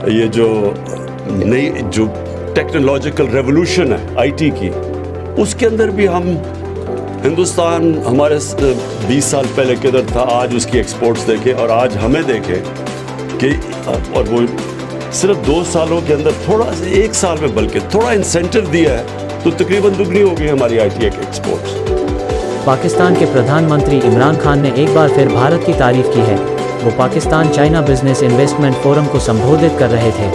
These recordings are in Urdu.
یہ جو نئی جو ٹیکنالوجیکل ریولوشن ہے آئی کی، اس کے اندر بھی ہم ہندوستان ہمارے 20 سال پہلے کدھر تھا، آج اس کی ایکسپورٹس دیکھیں اور آج ہمیں دیکھیں کہ اور وہ صرف 2 سالوں کے اندر تھوڑا سا 1 سال میں بلکہ تھوڑا انسینٹیو دیا ہے تو تقریباً دگنی ہو گئی ہماری آئی ٹی ایکسپورٹس۔ پاکستان کے پردھان منتری عمران خان نے ایک بار پھر بھارت کی تعریف کی ہے۔ وہ Pakistan China business investment forum کو سمبودھت کر رہے تھے۔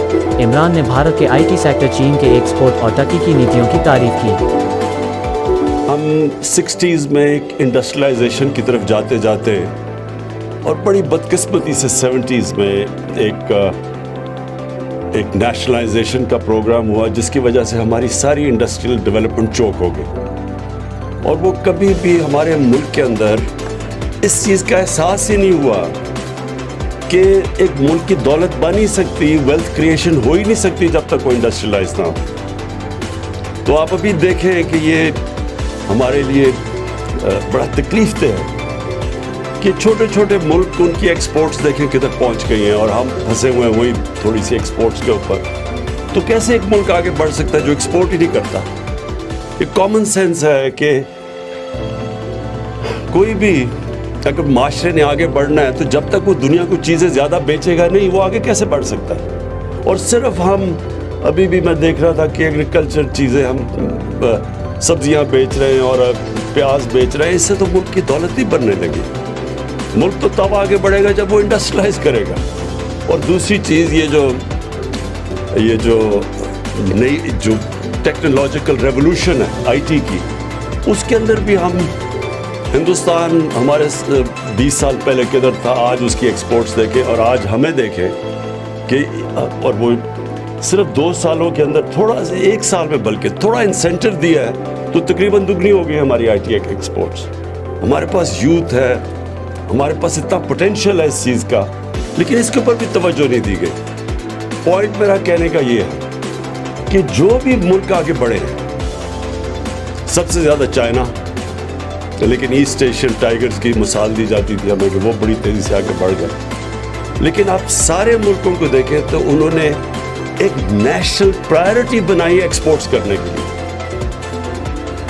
عمران نے بھارت کے آئی ٹی سیکٹر، چین کے ایکسپورٹ اور تکنیکی نیتیوں کی تعریف کی۔ ہم 60s میں ایک انڈسٹریلائزیشن کی طرف جاتے جاتے اور بڑی بدقسمتی سے 70s میں ایک نیشنلائزیشن کا پروگرام ہوا، جس کی وجہ سے ہماری ساری انڈسٹریل ڈیولپمنٹ چوک ہو گئی، اور وہ کبھی بھی ہمارے ملک کے اندر اس چیز کا احساس ہی نہیں ہوا کہ ایک ملک کی دولت بن نہیں سکتی، ویلتھ کریشن ہو ہی نہیں سکتی جب تک وہ انڈسٹریلائز نہ ہو۔ تو آپ ابھی دیکھیں کہ یہ ہمارے لیے بڑا تکلیف دہ ہے کہ چھوٹے چھوٹے ملک ان کی ایکسپورٹس دیکھیں کدھر پہنچ گئی ہیں، اور ہم پھنسے ہوئے ہیں وہی تھوڑی سی ایکسپورٹس کے اوپر۔ تو کیسے ایک ملک آگے بڑھ سکتا ہے جو ایکسپورٹ ہی نہیں کرتا؟ ایک کامن سینس ہے کہ کوئی بھی اگر معاشرے نے آگے بڑھنا ہے تو جب تک وہ دنیا کو چیزیں زیادہ بیچے گا نہیں، وہ آگے کیسے بڑھ سکتا ہے؟ اور صرف ہم ابھی بھی میں دیکھ رہا تھا کہ ایگریکلچر چیزیں ہم سبزیاں بیچ رہے ہیں اور پیاز بیچ رہے ہیں، اس سے تو ملک کی دولت نہیں بننے لگی۔ ملک تو تب آگے بڑھے گا جب وہ انڈسٹریلائز کرے گا۔ اور دوسری چیز یہ جو نئی جو ٹیکنالوجیکل ریولوشن ہے آئی ٹی کی، اس کے اندر بھی ہم ہندوستان ہمارے 20 سال پہلے کدھر تھا، آج اس کی ایکسپورٹس دیکھیں اور آج ہمیں دیکھیں کہ اور وہ صرف 2 سالوں کے اندر تھوڑا سا 1 سال میں بلکہ تھوڑا انسینٹیو دیا ہے تو تقریباً دگنی ہو گئی ہماری آئی ٹی ایکسپورٹس۔ ہمارے پاس یوتھ ہے، ہمارے پاس اتنا پوٹینشیل ہے اس چیز کا، لیکن اس کے اوپر بھی توجہ نہیں دی گئی۔ پوائنٹ میرا کہنے کا یہ ہے کہ جو بھی ملک آگے بڑھے، سب سے زیادہ چائنا، لیکن ایسٹ ایشین ٹائیگرز کی مثال دی جاتی تھی ہمیں کہ وہ بڑی تیزی سے آگے بڑھ گئے، لیکن آپ سارے ملکوں کو دیکھیں تو انہوں نے ایک نیشنل پرائرٹی بنائی ایکسپورٹس کرنے کے لیے۔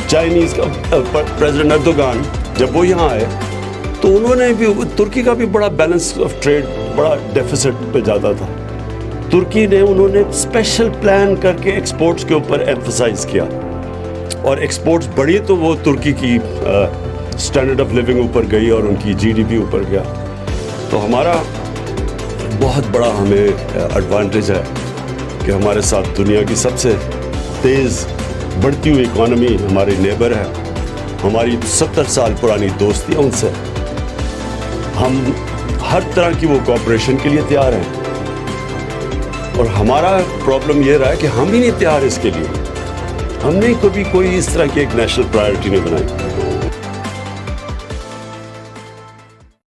چائنیز کا پریزیڈنٹ اردوغان جب وہ یہاں آئے تو انہوں نے بھی، ترکی کا بھی بڑا بیلنس آف ٹریڈ بڑا ڈیفیسٹ پہ جاتا تھا، ترکی نے انہوں نے اسپیشل پلان کر کے ایکسپورٹس کے اوپر ایمفسائز کیا، اور ایکسپورٹس بڑھی تو وہ ترکی کی اسٹینڈرڈ آف لیونگ اوپر گئی اور ان کی جی ڈی پی اوپر گیا۔ تو ہمارا بہت بڑا ہمیں ایڈوانٹیج ہے کہ ہمارے ساتھ دنیا کی سب سے تیز بڑھتی ہوئی اکانومی ہماری نیبر ہے، ہماری 70 سال پرانی دوستی ہے ان سے، ہم ہر طرح کی وہ کوآپریشن کے لیے تیار ہیں، اور ہمارا پرابلم یہ رہا ہے کہ ہم ہی نہیں تیار اس کے لیے، ہم نے کبھی کوئی اس طرح کی ایک نیشنل پرائرٹی نہیں بنائی۔